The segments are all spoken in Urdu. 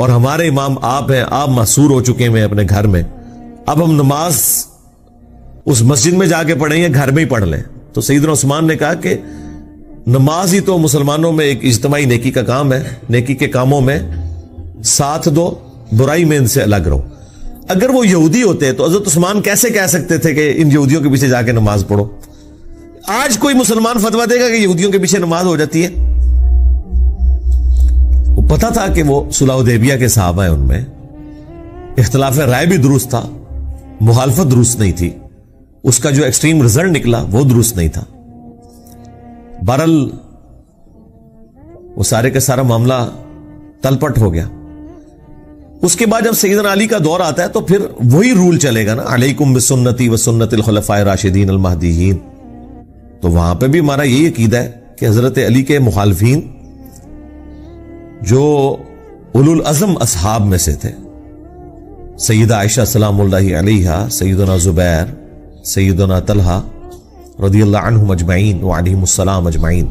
اور ہمارے امام آپ ہیں, آپ محصور ہو چکے ہیں اپنے گھر میں, اب ہم نماز اس مسجد میں جا کے پڑھیں یا گھر میں ہی پڑھ لیں. تو سیدنا عثمان نے کہا کہ نماز ہی تو مسلمانوں میں ایک اجتماعی نیکی کا کام ہے, نیکی کے کاموں میں ساتھ دو, برائی میں ان سے الگ رہو. اگر وہ یہودی ہوتے تو حضرت عثمان کیسے کہہ سکتے تھے کہ ان یہودیوں کے پیچھے جا کے نماز پڑھو؟ آج کوئی مسلمان فتویٰ دے گا کہ یہودیوں کے پیچھے نماز ہو جاتی ہے؟ وہ پتا تھا کہ وہ صلح حدیبیہ کے صحابہ ہیں, ان میں اختلاف رائے بھی درست تھا, مخالفت درست نہیں تھی, اس کا جو ایکسٹریم رزلٹ نکلا وہ درست نہیں تھا. بہرحال وہ سارے کا سارا معاملہ تلپٹ ہو گیا. اس کے بعد جب سیدنا علی کا دور آتا ہے تو پھر وہی رول چلے گا نا, علیکم بسنتی و سنت الخلفاء الراشدین المہدیین. تو وہاں پہ بھی ہمارا یہی عقیدہ ہے کہ حضرت علی کے مخالفین جو اولو العزم اصحاب میں سے تھے, سیدہ عائشہ سلام اللہ علیہا, سیدنا زبیر, سیدنا طلحہ رضی اللہ عنہم اجمعین وعلیہم السلام اجمعین,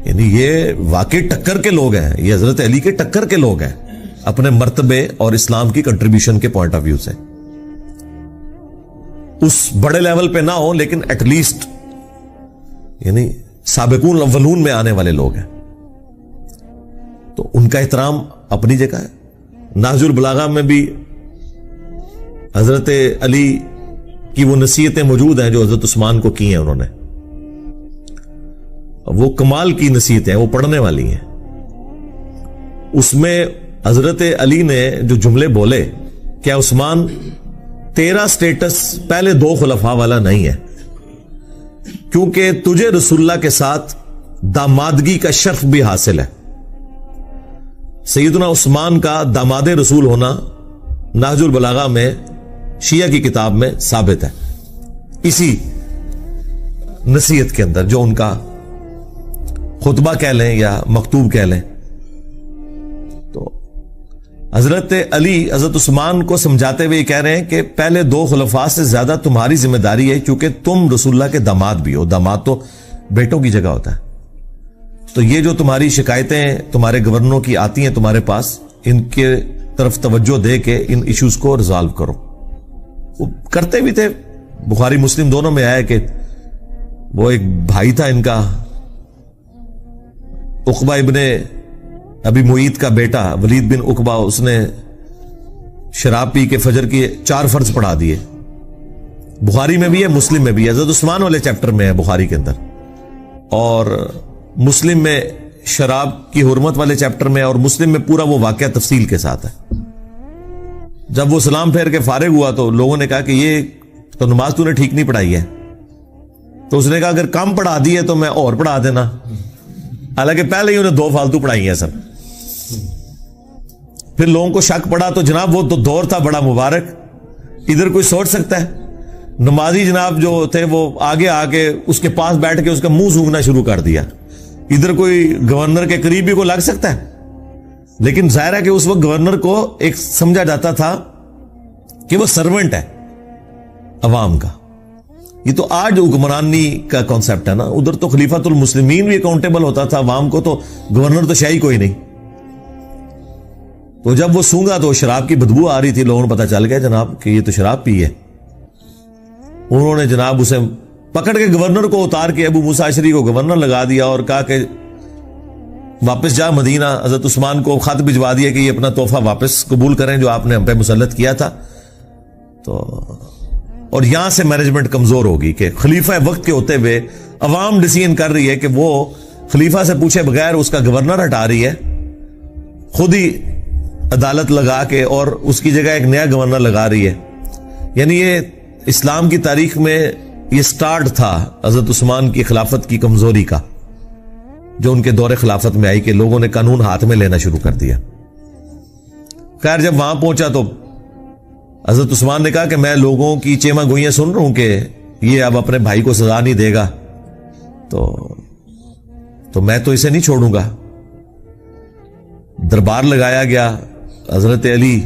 یعنی یہ واقعی ٹکر کے لوگ ہیں, یہ حضرت علی کے ٹکر کے لوگ ہیں اپنے مرتبے اور اسلام کی کنٹریبیوشن کے پوائنٹ آف ویو سے. اس بڑے لیول پہ نہ ہو لیکن ایٹ لیسٹ یعنی سابقون الاولون میں آنے والے لوگ ہیں, تو ان کا احترام اپنی جگہ ہے. نہج البلاغہ میں بھی حضرت علی کی وہ نصیحتیں موجود ہیں جو حضرت عثمان کو کی ہیں انہوں نے, وہ کمال کی نصیحتیں ہیں, وہ پڑھنے والی ہیں. اس میں حضرت علی نے جو جملے بولے, کیا عثمان تیرا سٹیٹس پہلے دو خلفاء والا نہیں ہے, کیونکہ تجھے رسول اللہ کے ساتھ دامادگی کا شرف بھی حاصل ہے. سیدنا عثمان کا داماد رسول ہونا نہج البلاغہ میں شیعہ کی کتاب میں ثابت ہے, اسی نصیحت کے اندر جو ان کا خطبہ کہہ لیں یا مکتوب کہہ لیں. تو حضرت علی حضرت عثمان کو سمجھاتے ہوئے کہہ رہے ہیں کہ پہلے دو خلفاء سے زیادہ تمہاری ذمہ داری ہے, کیونکہ تم رسول اللہ کے داماد بھی ہو. داماد تو بیٹوں کی جگہ ہوتا ہے. تو یہ جو تمہاری شکایتیں تمہارے گورنروں کی آتی ہیں تمہارے پاس, ان کے طرف توجہ دے کے ان ایشوز کو ریزالو کرو. وہ کرتے بھی تھے. بخاری مسلم دونوں میں آیا کہ وہ ایک بھائی تھا ان کا, عقبہ ابن ابی معیط کا بیٹا ولید بن عقبہ, اس نے شراب پی کے فجر کی 4 فرض پڑھا دیے. بخاری میں بھی ہے, مسلم میں بھی ہے, حضرت عثمان والے چیپٹر میں ہے بخاری کے اندر, اور مسلم میں شراب کی حرمت والے چیپٹر میں, اور مسلم میں پورا وہ واقعہ تفصیل کے ساتھ ہے. جب وہ سلام پھیر کے فارغ ہوا تو لوگوں نے کہا کہ یہ تو نماز تو نے ٹھیک نہیں پڑھائی ہے. تو اس نے کہا اگر کم پڑھا دی ہے تو میں اور پڑھا دینا, حالانکہ پہلے ہی انہیں 2 فالتو پڑھائی ہیں سب. پھر لوگوں کو شک پڑا تو جناب وہ تو دور تھا بڑا مبارک, ادھر کوئی سوچ سکتا ہے نمازی جناب جو تھے وہ آگے آ کے اس کے پاس بیٹھ کے اس کا منہ سونگنا شروع کر دیا. ادھر کوئی گورنر کے قریب بھی کو لگ سکتا ہے, لیکن ظاہر ہے کہ اس وقت گورنر کو ایک سمجھا جاتا تھا کہ وہ سرونٹ ہے عوام کا. یہ تو آج حکمرانی کا کانسیپٹ ہے نا, ادھر تو خلیفۃ المسلمین بھی اکاؤنٹیبل ہوتا تھا عوام کو, تو گورنر تو شاہی کوئی نہیں. تو جب وہ سونگا تو شراب کی بدبو آ رہی تھی, لوگوں کو پتا چل گیا جناب کہ یہ تو شراب پی ہے. انہوں نے جناب اسے پکڑ کے گورنر کو اتار کے ابو موسیٰ اشعری کو گورنر لگا دیا اور کہا کہ واپس جا مدینہ. حضرت عثمان کو خط بھجوا دیا کہ یہ اپنا تحفہ واپس قبول کریں جو آپ نے ہم پہ مسلط کیا تھا. تو اور یہاں سے مینجمنٹ کمزور ہوگی کہ خلیفہ وقت کے ہوتے ہوئے عوام ڈیسیژن کر رہی ہے کہ وہ خلیفہ سے پوچھے بغیر اس کا گورنر ہٹا رہی ہے, خود ہی عدالت لگا کے, اور اس کی جگہ ایک نیا گورنر لگا رہی ہے. یعنی یہ اسلام کی تاریخ میں یہ سٹارٹ تھا حضرت عثمان کی خلافت کی کمزوری کا, جو ان کے دور خلافت میں آئی کہ لوگوں نے قانون ہاتھ میں لینا شروع کر دیا. خیر جب وہاں پہنچا تو حضرت عثمان نے کہا کہ میں لوگوں کی چیما گوئیاں سن رہا ہوں کہ یہ اب اپنے بھائی کو سزا نہیں دے گا, تو میں تو اسے نہیں چھوڑوں گا. دربار لگایا گیا. حضرت علی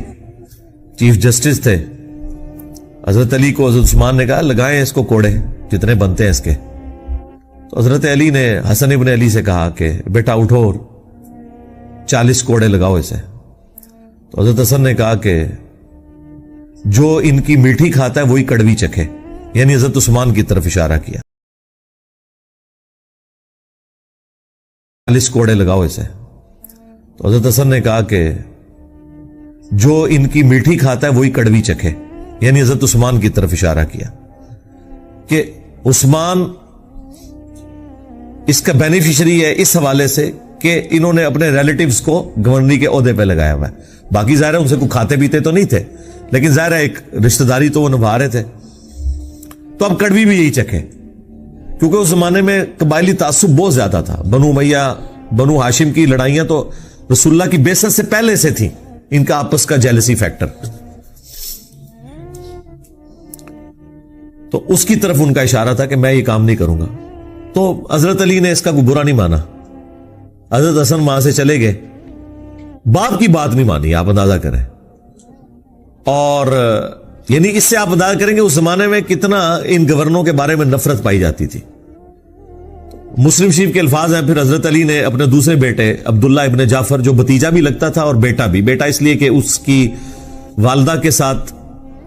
چیف جسٹس تھے. حضرت علی کو حضرت عثمان نے کہا لگائیں اس کو کوڑے جتنے بنتے ہیں اس کے. تو حضرت علی نے حسن ابن علی سے کہا کہ بیٹا اٹھو, 40 کوڑے لگاؤ اسے. تو حضرت حسن نے کہا کہ جو ان کی میٹھی کھاتا ہے وہی کڑوی چکھے، یعنی حضرت عثمان کی طرف اشارہ کیا. 40 کوڑے لگاؤ اسے. تو حضرت حسن نے کہا کہ جو ان کی میٹھی کھاتا ہے وہی کڑوی چکھے، یعنی حضرت عثمان کی طرف اشارہ کیا کہ عثمان اس کا بینیفیشری ہے اس حوالے سے کہ انہوں نے اپنے ریلیٹیوز کو گورنری کے عہدے پہ لگایا ہوا ہے. باقی ظاہر ہے ان سے کوئی کھاتے پیتے تو نہیں تھے، لیکن ظاہر ہے ایک رشتہ داری تو وہ نبھا رہے تھے. تو اب کڑوی بھی یہی چکھے، کیونکہ اس زمانے میں قبائلی تعصب بہت زیادہ تھا. بنو امیہ بنو ہاشم کی لڑائیاں تو رسول اللہ کی بعثت سے پہلے سے تھیں، ان کا آپس کا جیلسی فیکٹر. تو اس کی طرف ان کا اشارہ تھا کہ میں یہ کام نہیں کروں گا. تو حضرت علی نے اس کا کوئی برا نہیں مانا. حضرت حسن وہاں سے چلے گئے، باپ کی بات نہیں مانی. آپ اندازہ کریں، اور یعنی اس سے آپ اندازہ کریں کہ اس زمانے میں کتنا ان گورنروں کے بارے میں نفرت پائی جاتی تھی. مسلم شریف کے الفاظ ہیں. پھر حضرت علی نے اپنے دوسرے بیٹے عبداللہ ابن جعفر، جو بھتیجا بھی لگتا تھا اور بیٹا بھی، بیٹا اس لیے کہ اس کی والدہ کے ساتھ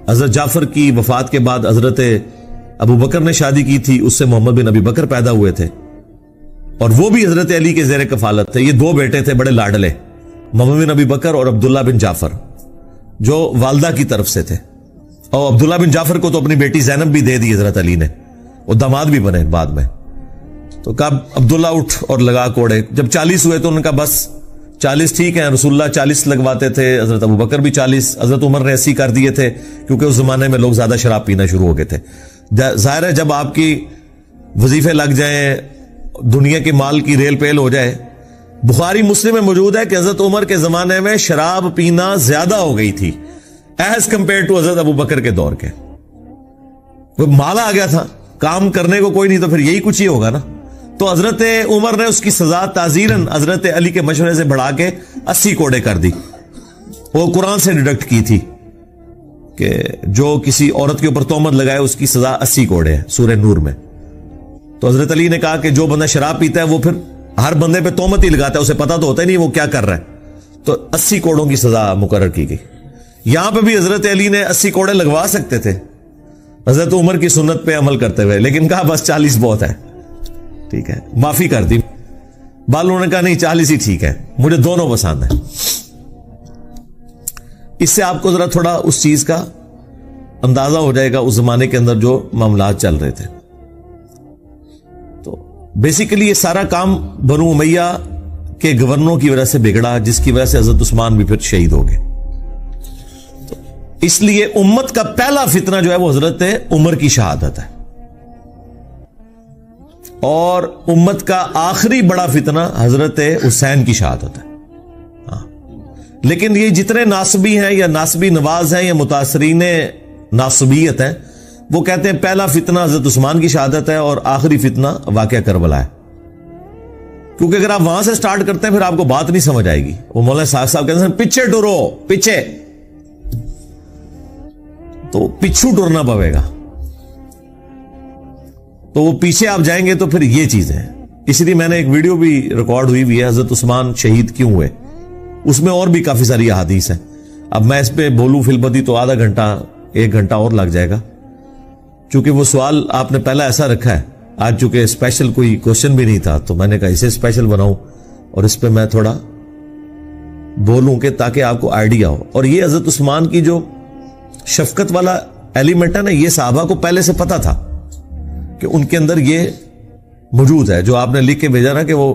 حضرت جعفر کی وفات کے بعد حضرت ابو بکر نے شادی کی تھی، اس سے محمد بن ابی بکر پیدا ہوئے تھے، اور وہ بھی حضرت علی کے زیر کفالت تھے. یہ دو بیٹے تھے بڑے لاڈلے، محمد بن ابی بکر اور عبداللہ بن جعفر، جو والدہ کی طرف سے تھے. اور عبداللہ بن جعفر کو تو اپنی بیٹی زینب بھی دے دی حضرت علی نے، وہ داماد بھی بنے بعد میں. تو کہا عبداللہ اٹھ اور لگا کوڑے. جب 40 ہوئے تو انہوں نے کہا بس 40 ٹھیک ہیں. رسول اللہ 40 لگواتے تھے، حضرت ابو بکر بھی 40، حضرت عمر نے 80 کر دیے تھے، کیونکہ اس زمانے میں لوگ زیادہ شراب پینا شروع ہو گئے تھے. ظاہر ہے جب آپ کی وظیفے لگ جائیں، دنیا کے مال کی ریل پیل ہو جائے. بخاری مسلم میں موجود ہے کہ حضرت عمر کے زمانے میں شراب پینا زیادہ ہو گئی تھی ایز کمپیئر ٹو حضرت ابو بکر کے دور کے. وہ مال آ گیا تھا، کام کرنے کو کوئی نہیں، تو پھر یہی کچھ ہی ہوگا نا. تو حضرت عمر نے اس کی سزا تعزیراً حضرت علی کے مشورے سے بڑھا کے 80 کوڑے کر دی. وہ قرآن سے ڈیڈکٹ کی تھی کہ جو کسی عورت کے اوپر تہمت لگائے اس کی سزا 80 کوڑے ہے، سورہ نور میں. تو حضرت علی نے کہا کہ جو بندہ شراب پیتا ہے وہ پھر ہر بندے پہ تہمت ہی لگاتا ہے، اسے پتا تو ہوتا ہی نہیں وہ کیا کر رہا ہے. تو 80 کوڑوں کی سزا مقرر کی گئی. یہاں پہ بھی حضرت علی نے 80 کوڑے لگوا سکتے تھے حضرت عمر کی سنت پہ عمل کرتے ہوئے، لیکن کہا بس 40 بہت ہے، ٹھیک ہے، معافی کر دی. بالوں نے کہا نہیں 40 ہی ٹھیک ہے، مجھے دونوں پسند ہیں. اس سے آپ کو ذرا تھوڑا اس چیز کا اندازہ ہو جائے گا اس زمانے کے اندر جو معاملات چل رہے تھے. تو بیسیکلی یہ سارا کام بنو امیہ کے گورنروں کی وجہ سے بگڑا، جس کی وجہ سے حضرت عثمان بھی پھر شہید ہو گئے. تو اس لیے امت کا پہلا فتنہ جو ہے وہ حضرت عمر کی شہادت ہے، اور امت کا آخری بڑا فتنہ حضرت حسین کی شہادت ہے. لیکن یہ جتنے ناصبی ہیں یا ناصبی نواز ہیں یا متاثرین ناصبیت ہیں، وہ کہتے ہیں پہلا فتنہ حضرت عثمان کی شہادت ہے اور آخری فتنہ واقعہ کربلا ہے. کیونکہ اگر آپ وہاں سے سٹارٹ کرتے ہیں پھر آپ کو بات نہیں سمجھ آئے گی. وہ مولانا صاحب کہتے ہیں پیچھے ٹرو، پیچھے، تو پچھو ٹرنا پڑے گا. تو وہ پیچھے آپ جائیں گے تو پھر یہ چیزیں ہیں. اس لیے میں نے ایک ویڈیو بھی ریکارڈ ہوئی ہے حضرت عثمان شہید کیوں ہوئے، اس میں اور بھی کافی ساری احادیث ہیں. اب میں اس پہ بولوں فی البدی تو آدھا گھنٹہ 1 گھنٹہ اور لگ جائے گا، چونکہ وہ سوال آپ نے پہلا ایسا رکھا ہے. آج چونکہ اسپیشل کوئی کوشچن بھی نہیں تھا تو میں نے کہا اسے اسپیشل بناؤں اور اس پہ میں تھوڑا بولوں کہ تاکہ آپ کو آئیڈیا ہو. اور یہ حضرت عثمان کی جو شفقت والا ایلیمنٹ ہے نا، یہ صحابہ کو پہلے سے پتا تھا کہ ان کے اندر یہ موجود ہے. جو آپ نے لکھ کے بھیجا نا کہ وہ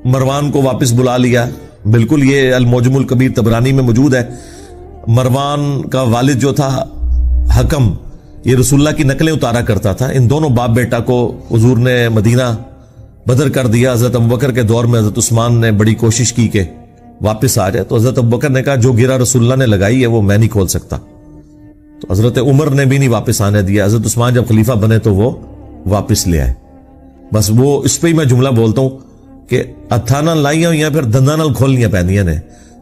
مروان کو واپس بلا لیا، بالکل یہ المعجم الکبیر طبرانی میں موجود ہے. مروان کا والد جو تھا حکم، یہ رسول اللہ کی نقلیں اتارا کرتا تھا. ان دونوں باپ بیٹا کو حضور نے مدینہ بدر کر دیا. حضرت ابوبکر کے دور میں حضرت عثمان نے بڑی کوشش کی کہ واپس آ جائے، تو حضرت ابوبکر نے کہا جو گرا رسول اللہ نے لگائی ہے وہ میں نہیں کھول سکتا. تو حضرت عمر نے بھی نہیں واپس آنے دیا. حضرت عثمان جب خلیفہ بنے تو وہ واپس لے آئے. بس وہ اس پہ ہی میں جملہ بولتا ہوں کہ اتھانا لائیاں ہوئی ہیں پھر دنداں نال کھولنیاں پہنیاں نے.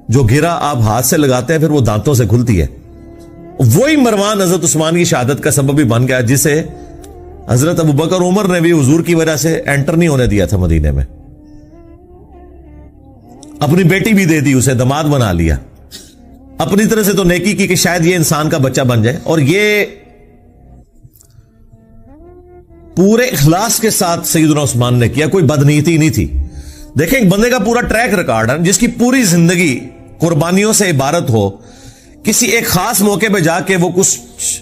جو گرا آپ ہاتھ سے لگاتے ہیں پھر وہ دانتوں سے کھلتی ہے. وہی مروان حضرت عثمان کی شہادت کا سبب بھی بن گیا، جسے حضرت ابوبکر عمر نے بھی حضور کی وجہ سے انٹر نہیں ہونے دیا تھا مدینے میں. اپنی بیٹی بھی دے دی، اسے داماد بنا لیا. اپنی طرح سے تو نیکی کی کہ شاید یہ انسان کا بچہ بن جائے, اور یہ پورے اخلاص کے ساتھ سیدنا عثمان نے کیا, کوئی بدنیتی نہیں تھی. دیکھیں ایک بندے کا پورا ٹریک ریکارڈ ہے جس کی پوری زندگی قربانیوں سے عبارت ہو, کسی ایک خاص موقع پہ جا کے وہ کچھ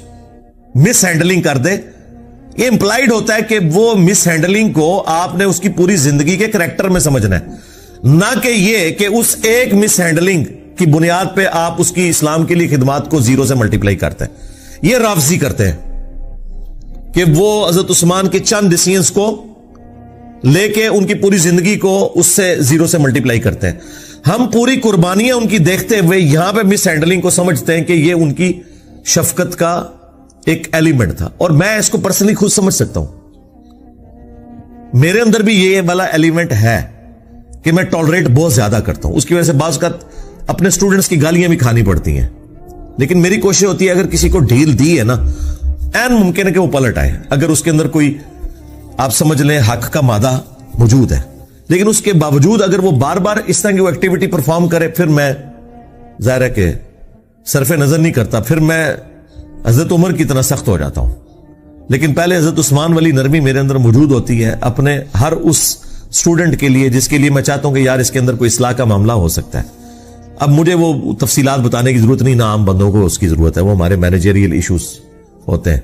مس ہینڈلنگ کر دے, یہ امپلائیڈ ہوتا ہے کہ وہ مس ہینڈلنگ کو آپ نے اس کی پوری زندگی کے کریکٹر میں سمجھنا ہے, نہ کہ یہ کہ اس ایک مس ہینڈلنگ کی بنیاد پہ آپ اس کی اسلام کے لیے خدمات کو زیرو سے ملٹیپلائی کرتے ہیں. یہ رافضی کرتے ہیں کہ وہ حضرت عثمان کے چند ڈیسیژنز کو لے کے ان کی پوری زندگی کو اس سے زیرو سے ملٹیپلائی کرتے ہیں. ہم پوری قربانیاں ان کی دیکھتے ہوئے یہاں پہ مس ہینڈلنگ کو سمجھتے ہیں کہ یہ ان کی شفقت کا ایک ایلیمنٹ تھا, اور میں اس کو پرسنلی خود سمجھ سکتا ہوں. میرے اندر بھی یہ والا ایلیمنٹ ہے کہ میں ٹالریٹ بہت زیادہ کرتا ہوں, اس کی وجہ سے بعض اوقات اپنے اسٹوڈنٹس کی گالیاں بھی کھانی پڑتی ہیں, لیکن میری کوشش ہوتی ہے اگر کسی کو ڈھیل دی ہے نا, این ممکن ہے کہ وہ پلٹ آئے اگر اس کے اندر کوئی آپ سمجھ لیں حق کا مادہ موجود ہے, لیکن اس کے باوجود اگر وہ بار بار اس طرح کی وہ ایکٹیویٹی پرفارم کرے, پھر میں ظاہر ہے کہ صرف نظر نہیں کرتا, پھر میں حضرت عمر کی طرح سخت ہو جاتا ہوں. لیکن پہلے حضرت عثمان والی نرمی میرے اندر موجود ہوتی ہے اپنے ہر اس اسٹوڈنٹ کے لیے جس کے لیے میں چاہتا ہوں کہ یار اس کے اندر کوئی اصلاح کا معاملہ ہو سکتا ہے. اب مجھے وہ تفصیلات بتانے کی ضرورت نہیں, نہ عام بندوں کو اس کی ضرورت ہے, وہ ہمارے مینیجریل ایشوز ہوتے ہیں.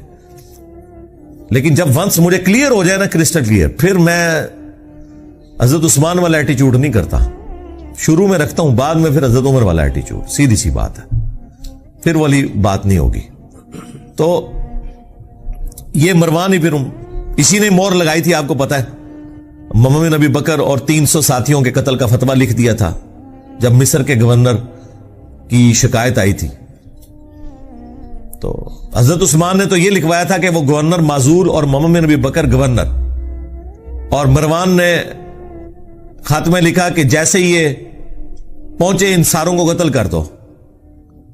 لیکن جب ونس مجھے کلیئر ہو جائے نا, کرسٹل کلیئر, پھر میں حضرت عثمان والا ایٹیچیوڈ نہیں کرتا, شروع میں رکھتا ہوں, بعد میں پھر حضرت عمر والا ایٹیچیوڈ. سیدھی سی بات ہے, پھر والی بات نہیں ہوگی. تو یہ مروان ہی پھر اسی نے مور لگائی تھی, آپ کو پتا ہے, محمد بن ابی بکر اور 300 ساتھیوں کے قتل کا فتویٰ لکھ دیا تھا جب مصر کے گورنر کی شکایت آئی تھی. تو حضرت عثمان نے تو یہ لکھوایا تھا کہ وہ گورنر معزول اور محمد بن ابی بکر گورنر, اور مروان نے خط میں لکھا کہ جیسے یہ پہنچے ان ساروں کو قتل کر دو,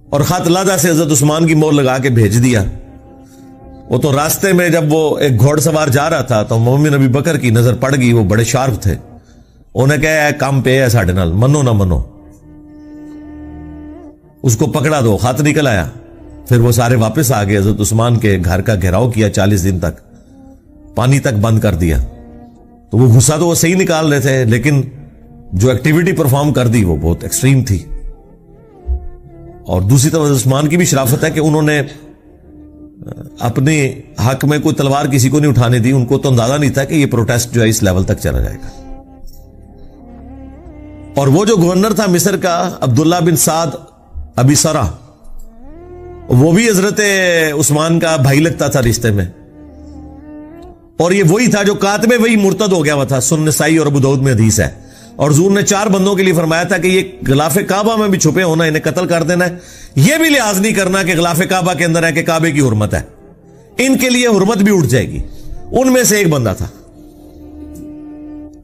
اور خط لادہ سے حضرت عثمان کی مور لگا کے بھیج دیا. وہ تو راستے میں جب وہ ایک گھوڑ سوار جا رہا تھا تو محمد بن ابی بکر کی نظر پڑ گئی, وہ بڑے شارپ تھے, انہیں کہا کام پہ ہے ساڈے نال, منو نہ منو, اس کو پکڑا دو. خط نکل آیا, پھر وہ سارے واپس آ گئے. حضرت عثمان کے گھر کا گھیراؤ کیا 40 دن تک, پانی تک بند کر دیا. تو وہ غصہ تو وہ صحیح نکال رہے تھے, لیکن جو ایکٹیویٹی پرفارم کر دی وہ بہت ایکسٹریم تھی. اور دوسری طرف عثمان کی بھی شرافت ہے کہ انہوں نے اپنے حق میں کوئی تلوار کسی کو نہیں اٹھانے دی. ان کو تو اندازہ نہیں تھا کہ یہ پروٹیسٹ جو ہے اس لیول تک چلا جائے گا. اور وہ جو گورنر تھا مصر کا عبداللہ بن سعد ابی سرا, وہ بھی حضرت عثمان کا بھائی لگتا تھا رشتے میں, اور یہ وہی تھا جو کاتب وہی مرتد ہو گیا ہوا تھا. سنن نسائی اور ابو داؤد میں حدیث ہے, اور حضور نے 4 بندوں کے لیے فرمایا تھا کہ یہ غلاف کعبہ میں بھی چھپے ہونا, انہیں قتل کر دینا ہے. یہ بھی لحاظ نہیں کرنا کہ غلاف کعبہ کے اندر ہے کہ کعبے کی حرمت ہے, ان کے لیے حرمت بھی اٹھ جائے گی. ان میں سے ایک بندہ تھا,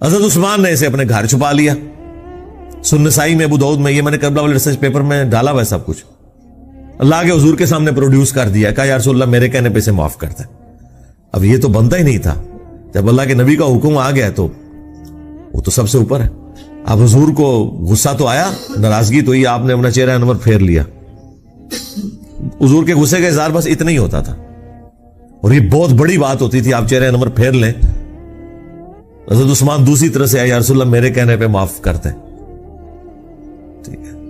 حضرت عثمان نے اسے اپنے گھر چھپا لیا. سنن نسائی میں ابو داؤد میں, یہ میں نے کربلا والے ریسرچ پیپر میں ڈالا ہوا ہے سب کچھ. اللہ کے حضور کے سامنے پروڈیوس کر دیا, کہا یا رسول اللہ میرے کہنے پہ اسے معاف کرتا ہے. اب یہ تو بنتا ہی نہیں تھا, جب اللہ کے نبی کا حکم آ گیا تو وہ تو سب سے اوپر ہے. اب حضور کو غصہ تو آیا, ناراضگی تو ہی, آپ نے اپنا چہرہ انور پھیر لیا. حضور کے غصے کا اظہار بس اتنا ہی ہوتا تھا, اور یہ بہت بڑی بات ہوتی تھی, آپ چہرہ انور پھیر لیں. حضرت عثمان دوسری طرح سے آیا, یا رسول اللہ میرے کہنے پہ معاف کرتے ہیں.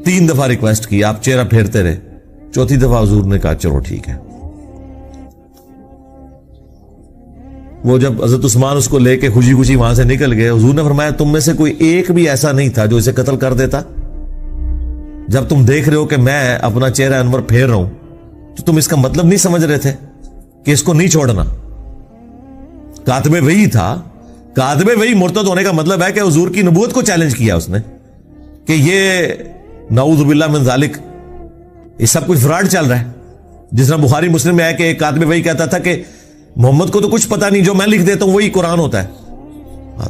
3 دفعہ ریکویسٹ کی, آپ چہرہ پھیرتے رہے. 4تھی دفعہ حضور نے کہا چلو ٹھیک ہے. وہ جب حضرت عثمان اس کو لے کے خوشی خوشی وہاں سے نکل گئے, حضور نے فرمایا تم میں سے کوئی ایک بھی ایسا نہیں تھا جو اسے قتل کر دیتا. جب تم دیکھ رہے ہو کہ میں اپنا چہرہ انور پھیر رہا ہوں, تو تم اس کا مطلب نہیں سمجھ رہے تھے کہ اس کو نہیں چھوڑنا. کاتب وحی تھا, کاتب وحی مرتد ہونے کا مطلب ہے کہ حضور کی نبوت کو چیلنج کیا اس نے کہ یہ نعوذ باللہ من ذالک, یہ سب کچھ فراڈ چل رہا ہے. جس طرح بخاری مسلم میں ہے کہ ایک کاتب وحی کہتا تھا کہ محمد کو تو کچھ پتا نہیں, جو میں لکھ دیتا ہوں وہی قرآن ہوتا ہے.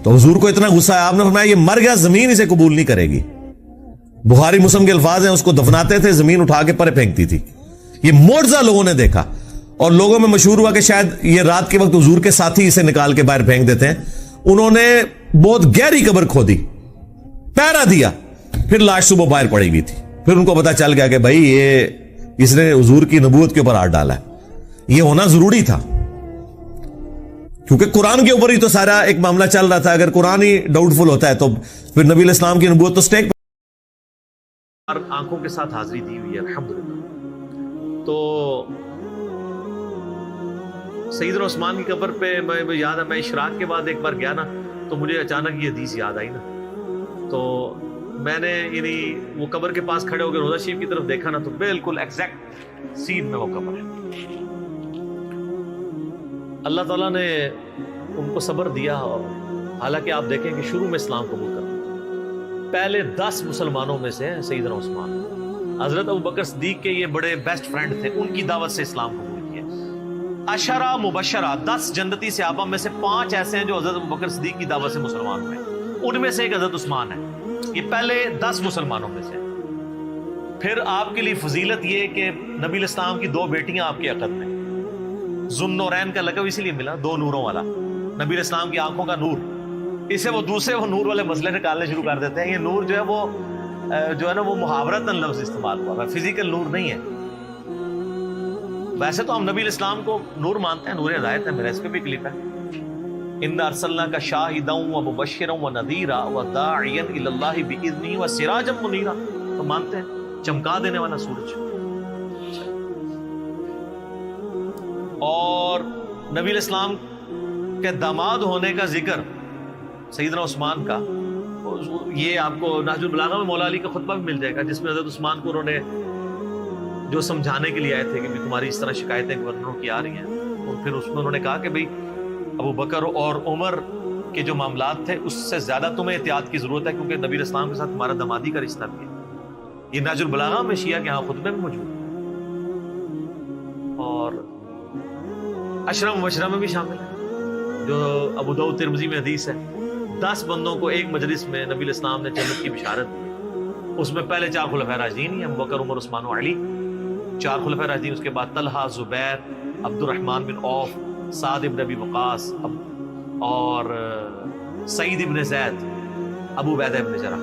تو حضور کو اتنا غصہ ہے, آپ نے فرمایا یہ مر گیا, زمین اسے قبول نہیں کرے گی. بخاری مسلم کے الفاظ ہیں, اس کو دفناتے تھے, زمین اٹھا کے پرے پھینکتی تھی. یہ معجزہ لوگوں نے دیکھا, اور لوگوں میں مشہور ہوا کہ شاید یہ رات کے وقت حضور کے ساتھی اسے نکال کے باہر پھینک دیتے ہیں. انہوں نے بہت گہری قبر کھودی, پہرا دیا, پھر لاش صبح باہر پڑی ہوئی تھی. پھر ان کو پتا چل گیا کہ بھائی یہ اس نے حضور کی نبوت کے اوپر ہاتھ ڈالا ہے. یہ ہونا ضروری تھا کیونکہ قرآن کے اوپر ہی تو سارا ایک معاملہ چل رہا تھا. اگر قرآن ہی ڈاؤٹ فل ہوتا ہے تو پھر نبی علیہ السلام کی نبوت تو سٹیک آنکھوں کے ساتھ حاضری دی ہوئی ہے الحمدللہ. تو سیدنا عثمان کی قبر پہ میں یاد ہے میں اشراق کے بعد ایک بار گیا نا تو مجھے اچانک یہ حدیث یاد آئی نا. تو میں نے یعنی وہ قبر کے پاس کھڑے ہو کے روضہ شریف کی طرف دیکھا نا تو بالکل ایگزیکٹ سین میں وہ قبر ہے. اللہ تعالیٰ نے ان کو صبر دیا. حالانکہ آپ دیکھیں کہ شروع میں اسلام قبول کر پہلے 10 مسلمانوں میں سے سیدنا عثمان. حضرت ابوبکر صدیق کے یہ بڑے بیسٹ فرینڈ تھے, ان کی دعوت سے اسلام قبول کیا. عشرہ مبشرہ 10 جنتی صحابہ میں سے 5 ایسے ہیں جو حضرت ابوبکر صدیق کی دعوت سے مسلمان ہوئے. ان میں سے ایک حضرت عثمان ہے. یہ پہلے 10 مسلمانوں میں سے. پھر آپ کے لیے فضیلت یہ کہ نبی الاسلام کی 2 بیٹیاں آپ کے عقد میں. ذوالنورین کا لقب اسی لیے ملا, 2 نوروں والا. نبی الاسلام کی آنکھوں کا نور. اسے وہ دوسرے وہ نور والے مسئلے نکالنے شروع کر دیتے ہیں. یہ نور جو ہے نا وہ محاورتاً لفظ استعمال ہوا ہے, فزیکل نور نہیں ہے. ویسے تو ہم نبی الاسلام کو نور مانتے ہیں, نور ہدایت ہے. میرا اس پہ بھی کلپ ہے, اِنَّا أَرْسَلْنَاكَ شَاهِدًا وَمُبَشِّرًا وَنَذِيرًا وَدَاعِيًا إِلَى اللَّهِ بِإِذْنِهِ وَسِرَاجًا مُنِيرًا. تو مانتے ہیں چمکا دینے والا سورج. اور نبی الاسلام کے داماد ہونے کا ذکر سیدنا عثمان کا, یہ آپ کو نہج البلاغہ میں مولا علی کا خطبہ بھی مل جائے گا, جس میں حضرت عثمان کو انہوں نے جو سمجھانے کے لیے آئے تھے کہ تمہاری اس طرح شکایتیں گورنروں کی آ رہی ہیں. اور پھر اس میں انہوں نے کہا کہ بھئی ابو بکر اور عمر کے جو معاملات تھے اس سے زیادہ تمہیں احتیاط کی ضرورت ہے, کیونکہ نبی الاسلام کے ساتھ تمہارا دمادی کا رشتہ بھی ہے. یہ نہج البلاغہ میں شیعہ کے ہاں خطبے میں موجود ہے. اور عشرہ مبشرہ میں بھی شامل ہے جو ابو داؤد ترمذی میں حدیث ہے. 10 بندوں کو ایک مجلس میں نبی الاسلام نے جنت کی بشارت دی. اس میں پہلے 4 خلفائے راشدین ہیں, ابو بکر, عمر, عثمان و علی. 4 خلفائے راشدین. اس کے بعد طلحہ, زبیر, عبد الرحمن بن عوف, سعد بن ابی وقاص اور سعید بن زید, ابو عبیدہ بن جرح.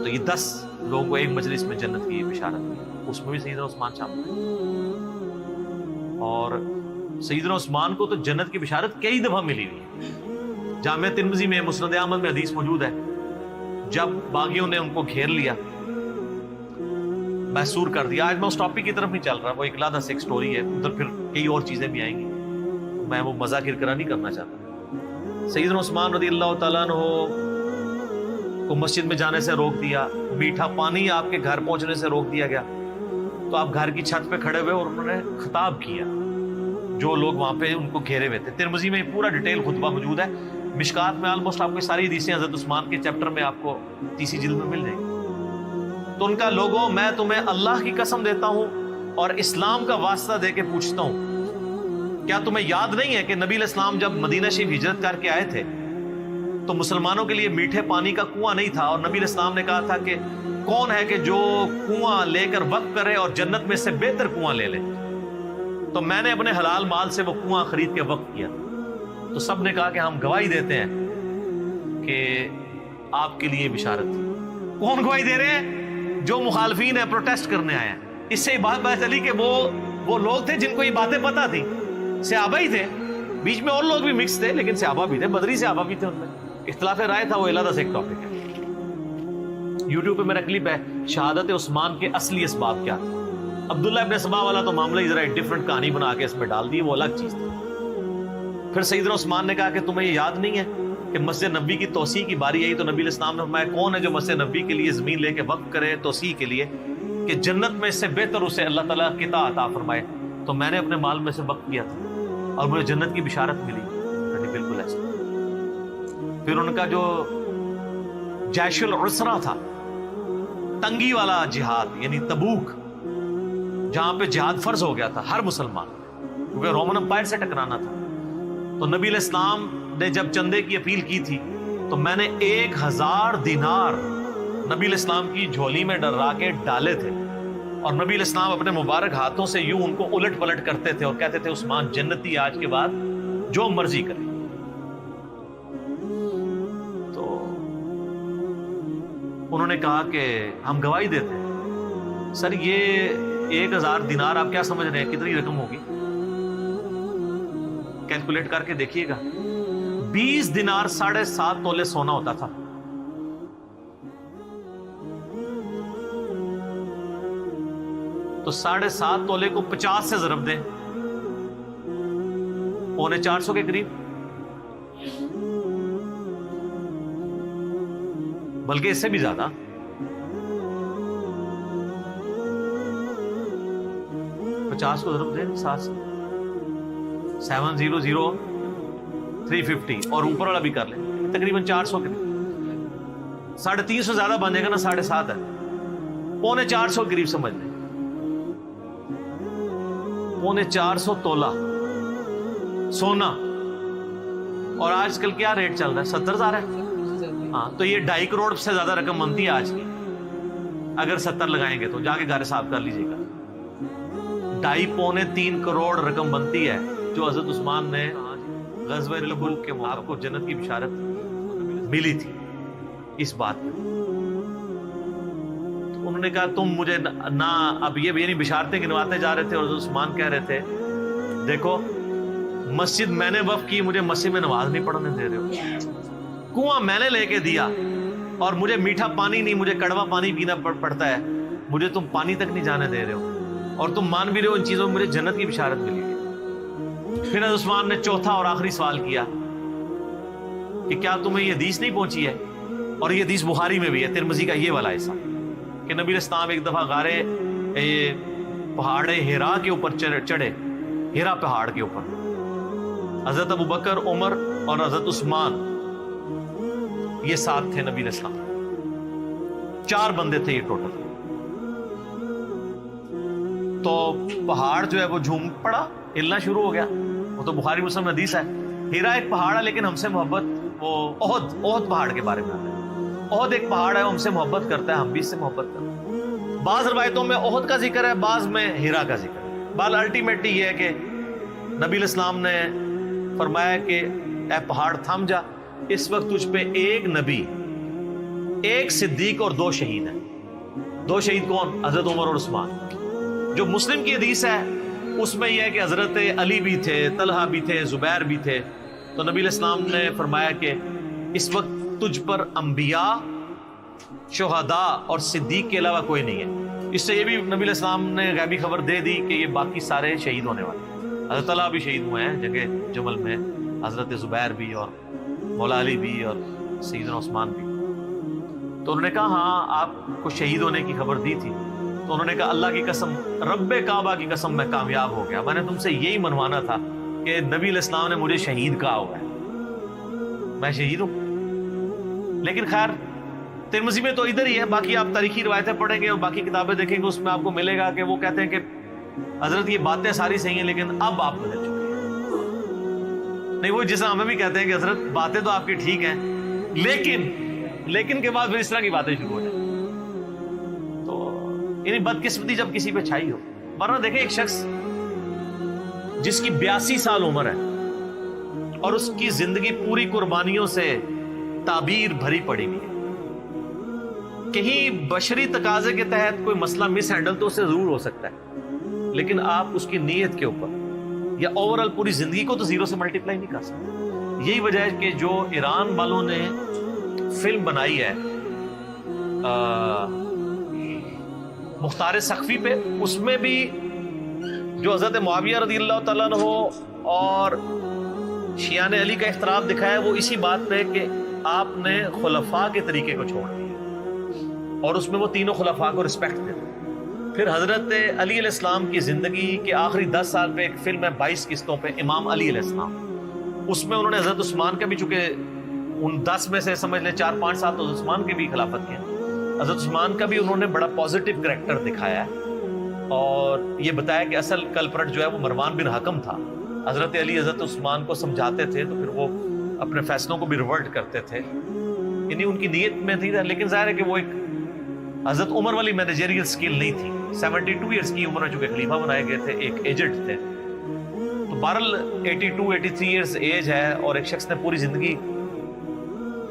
تو یہ 10 لوگوں کو ایک مجلس میں جنت کی بشارت دی. اس میں بھی سیدنا عثمان شامل ہے. اور سیدنا عثمان کو تو جنت کی بشارت کئی دفعہ ملی ہوئی ہے. جامعہ ترمذی میں مسند احمد میں حدیث موجود ہے, جب باغیوں نے ان کو گھیر لیا, محصور کر دیا. آج میں اس ٹاپک کی طرف نہیں چل رہا, وہ ایک علیحدہ سے ایک سٹوری ہے, ادھر پھر کئی اور چیزیں بھی آئیں گی, میں وہ مذاق کرا نہیں کرنا چاہتا. سیدنا عثمان رضی اللہ تعالیٰ عنہ کو مسجد میں جانے سے روک دیا, میٹھا پانی آپ کے گھر پہنچنے سے روک دیا گیا. تو آپ گھر کی چھت پہ کھڑے ہوئے اور انہوں نے خطاب کیا جو لوگ وہاں پہ ان کو گھیرے ہوئے تھے. ترمذی میں پورا ڈیٹیل خطبہ موجود ہے. مشکات میں آلموسٹ آپ کو ساری حدیثیں حضرت عثمان کے چیپٹر میں آپ کو 30 جلد میں مل جائیں گی. تو ان کا لوگوں, میں تمہیں اللہ کی قسم دیتا ہوں اور اسلام کا واسطہ دے کے پوچھتا ہوں, کیا تمہیں یاد نہیں ہے کہ نبی علیہ السلام جب مدینہ شریف ہجرت کر کے آئے تھے تو مسلمانوں کے لیے میٹھے پانی کا کنواں نہیں تھا, اور نبی علیہ السلام نے کہا تھا کہ کون ہے کہ جو کنواں لے کر وقف کرے اور جنت میں سے بہتر کنواں لے لے. تو میں نے اپنے حلال مال سے وہ کنواں خرید کے وقف کیا. تو سب نے کہا کہ ہم گواہی دیتے ہیں کہ آپ کے لیے بشارت تھی. کون گواہی دے رہے ہیں؟ جو مخالفین ہیں, پروٹیسٹ کرنے آئے ہیں. اس سے بات پتہ چلی کہ وہ لوگ تھے جن کو یہ باتیں پتہ تھی. صحابہ ہی تھے, بیچ میں اور لوگ بھی مکس تھے, لیکن صحابہ بھی تھے, بدری صحابہ بھی تھے. ان میں اختلاف رائے تھا, وہ علیحدہ سے ایک ٹاپک ہے. یوٹیوب پہ میرا کلپ ہے شہادت عثمان کے اصلی اسباب کیا تھے. عبداللہ ابن سبا والا تو معاملہ ہی ذرا ایک ڈفرنٹ کہانی بنا کے اس میں ڈال دی, وہ الگ چیز تھی. پھر سیدنا عثمان نے کہا کہ تمہیں یہ یاد نہیں ہے کہ مسجد نبوی کی توسیع کی باری آئی تو نبی علیہ السلام نے فرمایا کون ہے جو مسجد نبوی کے لیے زمین لے کے وقف کرے توسیع کے لیے کہ جنت میں اس سے بہتر اسے اللہ تعالیٰ قطع عطا فرمائے. تو میں نے اپنے مال میں سے وقف کیا تھا اور مجھے جنت کی بشارت ملی. بالکل ایسا. پھر ان کا جو جیش العسرہ تھا, تنگی والا جہاد, یعنی تبوک, جہاں پہ جہاد فرض ہو گیا تھا ہر مسلمان, کیونکہ رومن امپائر سے ٹکرانا تھا. تو نبی علیہ السلام نے جب چندے کی اپیل کی تھی تو میں نے 1000 دینار نبی علیہ السلام کی جھولی میں ڈرا کے ڈالے تھے, اور نبی علیہ السلام اپنے مبارک ہاتھوں سے یوں ان کو الٹ پلٹ کرتے تھے اور کہتے تھے عثمان جنتی آج کے بعد جو مرضی کرے. تو انہوں نے کہا کہ ہم گواہی دیتے ہیں. سر یہ 1000 دینار آپ کیا سمجھ رہے ہیں کتنی رقم ہوگی؟ کیلکولیٹ کر کے دیکھیے گا. 20 دینار 7.5 تولے سونا ہوتا تھا. تو 7.5 تولے کو 50 سے ضرب دیں، 450 کے قریب، بلکہ اس سے بھی زیادہ. پچاس کو ضرب دیں 7 سے، 700,350 اور اوپر والا بھی کر لیں، تقریباً 400 کے قریب. 350 زیادہ بنے گا نا، 7.5 ہے، 450 قریب سمجھ لیں. 450 تولہ سونا. اور آج کل کیا ریٹ چل رہا ہے؟ 70,000 ہے. ہاں تو یہ 2.5 کروڑ سے زیادہ رقم بنتی ہے آج کی. اگر 70 لگائیں گے تو جا کے گھر صاف کر لیجیے گا. 2.5-3 کروڑ رقم بنتی ہے جو حضرت عثمان نے غزوہ تبوک کے موقع کو جنت کی بشارت ملی تھی اس بات میں. تو انہوں نے کہا تم مجھے نہ اب یہ نہیں بشارتیں گنواتے جا رہے تھے. اور حضرت عثمان کہہ رہے تھے دیکھو مسجد میں نے وقف کی، مجھے مسجد میں نماز نہیں پڑھنے دے رہے ہو. کنواں میں نے لے کے دیا اور مجھے میٹھا پانی نہیں، مجھے کڑوا پانی پینا پڑتا ہے، مجھے تم پانی تک نہیں جانے دے رہے ہو. اور تم مان بھی رہے ہو ان چیزوں میں مجھے جنت کی بشارت ملی ہے. پھر حضرت عثمان نے چوتھا اور آخری سوال کیا کہ کیا تمہیں یہ حدیث نہیں پہنچی ہے؟ اور یہ حدیث بخاری میں بھی ہے، ترمذی کا یہ والا حصہ، کہ نبی اسلام ایک دفعہ غارے پہاڑ ہیرا کے اوپر چڑھے، ہیرا پہاڑ کے اوپر. حضرت ابو بکر، عمر اور حضرت عثمان یہ ساتھ تھے نبی اسلام. 4 بندے تھے یہ ٹوٹل. تو پہاڑ جو ہے وہ جھوم پڑا، ہلنا شروع ہو گیا. وہ تو بخاری مسلم حدیث ہے. ہیرا ایک پہاڑ ہے لیکن ہم سے محبت، وہ احد پہاڑ کے بارے میں آتا ہے. احد ایک پہاڑ ہے، ہم سے محبت کرتا ہے، ہم بھی اس سے محبت کرتے ہیں. بعض روایتوں میں احد کا ذکر ہے، بعض میں ہیرا کا ذکر ہے. بال الٹیمیٹلی یہ ہے کہ نبی الاسلام نے فرمایا کہ اے پہاڑ تھم جا، اس وقت تجھ پہ 1 نبی، 1 صدیق اور 2 شہید ہیں. 2 شہید کون؟ حضرت عمر اور عثمان. جو مسلم کی حدیث ہے اس میں یہ ہے کہ حضرت علی بھی تھے، طلحہ بھی تھے، زبیر بھی تھے. تو نبی الاسلام نے فرمایا کہ اس وقت تجھ پر انبیاء، شہداء اور صدیق کے علاوہ کوئی نہیں ہے. اس سے یہ بھی نبی الاسلام نے غیبی خبر دے دی کہ یہ باقی سارے شہید ہونے والے. حضرت طلحہ بھی شہید ہوئے ہیں جنگ جمل میں، حضرت زبیر بھی اور مولا علی بھی اور سیدنا عثمان بھی. تو انہوں نے کہا ہاں آپ کو شہید ہونے کی خبر دی تھی. تو انہوں نے کہا اللہ کی قسم، رب کعبہ کی قسم میں کامیاب ہو گیا. میں نے تم سے یہی منوانا تھا کہ نبی علیہ السلام نے مجھے شہید کہا ہوا ہے، میں شہید ہوں. لیکن خیر ترمذی میں تو ادھر ہی ہے. باقی آپ تاریخی روایتیں پڑھیں گے اور باقی کتابیں دیکھیں گے، اس میں آپ کو ملے گا کہ وہ کہتے ہیں کہ حضرت یہ باتیں ساری صحیح ہیں لیکن اب آپ بدل چکے ہیں. نہیں، وہ جیسا ہمیں بھی کہتے ہیں کہ حضرت باتیں تو آپ کی ٹھیک ہیں لیکن کے بعد پھر اس طرح کی باتیں شروع ہو جائیں. تو یعنی بدقسمتی جب کسی پہ چھائی ہو. ورنہ دیکھیں ایک شخص جس کی 82 سال عمر ہے اور اس کی زندگی پوری قربانیوں سے تعبیر بھری پڑی ہوئی ہے. کہیں بشری تقاضے کے تحت کوئی مسئلہ مس ہینڈل تو اس سے ضرور ہو سکتا ہے، لیکن آپ اس کی نیت کے اوپر یا اوورال پوری زندگی کو تو 0 سے ملٹیپلائی نہیں کر سکتے. یہی وجہ ہے کہ جو ایران والوں نے فلم بنائی ہے مختار سقفی پہ، اس میں بھی جو حضرت معاویہ رضی اللہ تعالیٰ عنہ اور شیعان علی کا اختلاف دکھایا ہے وہ اسی بات پہ کہ آپ نے خلفاء کے طریقے کو چھوڑ دیا اور اس میں وہ تینوں خلفاء کو رسپیکٹ دیتے. پھر حضرت علی علیہ السلام کی زندگی کے آخری 10 سال پہ ایک فلم ہے 22 قسطوں پہ، امام علی علیہ السلام. اس میں انہوں نے حضرت عثمان کا بھی، چونکہ ان 10 میں سے سمجھ لیں 4-5 سال تو عثمان کی بھی خلافت کی، حضرت عثمان کا بھی انہوں نے بڑا پازیٹیو کریکٹر دکھایا ہے اور یہ بتایا کہ اصل کلپرٹ جو ہے وہ مروان بن حکم تھا. حضرت علی حضرت عثمان کو سمجھاتے تھے تو پھر وہ اپنے فیصلوں کو بھی ریورٹ کرتے تھے، یعنی ان کی نیت میں تھی. لیکن ظاہر ہے کہ وہ ایک حضرت عمر والی مینیجریل سکل نہیں تھی. 72 ایئرس کی عمر میں چونکہ خلیفہ بنائے گئے تھے، ایک ایجنٹ تھے. تو بہرحال 82-83 ایئرس ایج ہے اور ایک شخص نے پوری زندگی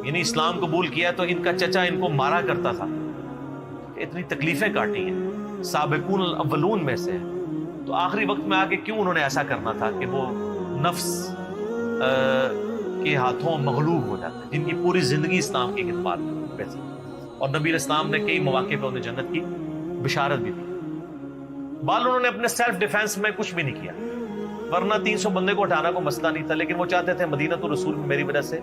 یعنی اسلام قبول کیا تو ان کا چچا ان کو مارا کرتا تھا، اتنی تکلیفیں کاٹی ہیں، سابقون الاولون میں سے، تو آخری وقت میں آ کے کیوں انہوں نے ایسا کرنا تھا کہ وہ نفس کے ہاتھوں مغلوب ہو جاتے ہیں، جن کی پوری زندگی اسلام کی خدمات پہ تھی، اور نبی علیہ السلام نے کئی مواقع پہ انہیں جنت کی بشارت بھی دی۔ بال انہوں نے اپنے سیلف ڈیفenس میں کچھ بھی نہیں کیا، ورنہ 300 بندے کو اٹھانا کو مسئلہ نہیں تھا، لیکن وہ چاہتے تھے مدینہ الرسول میں میری وجہ سے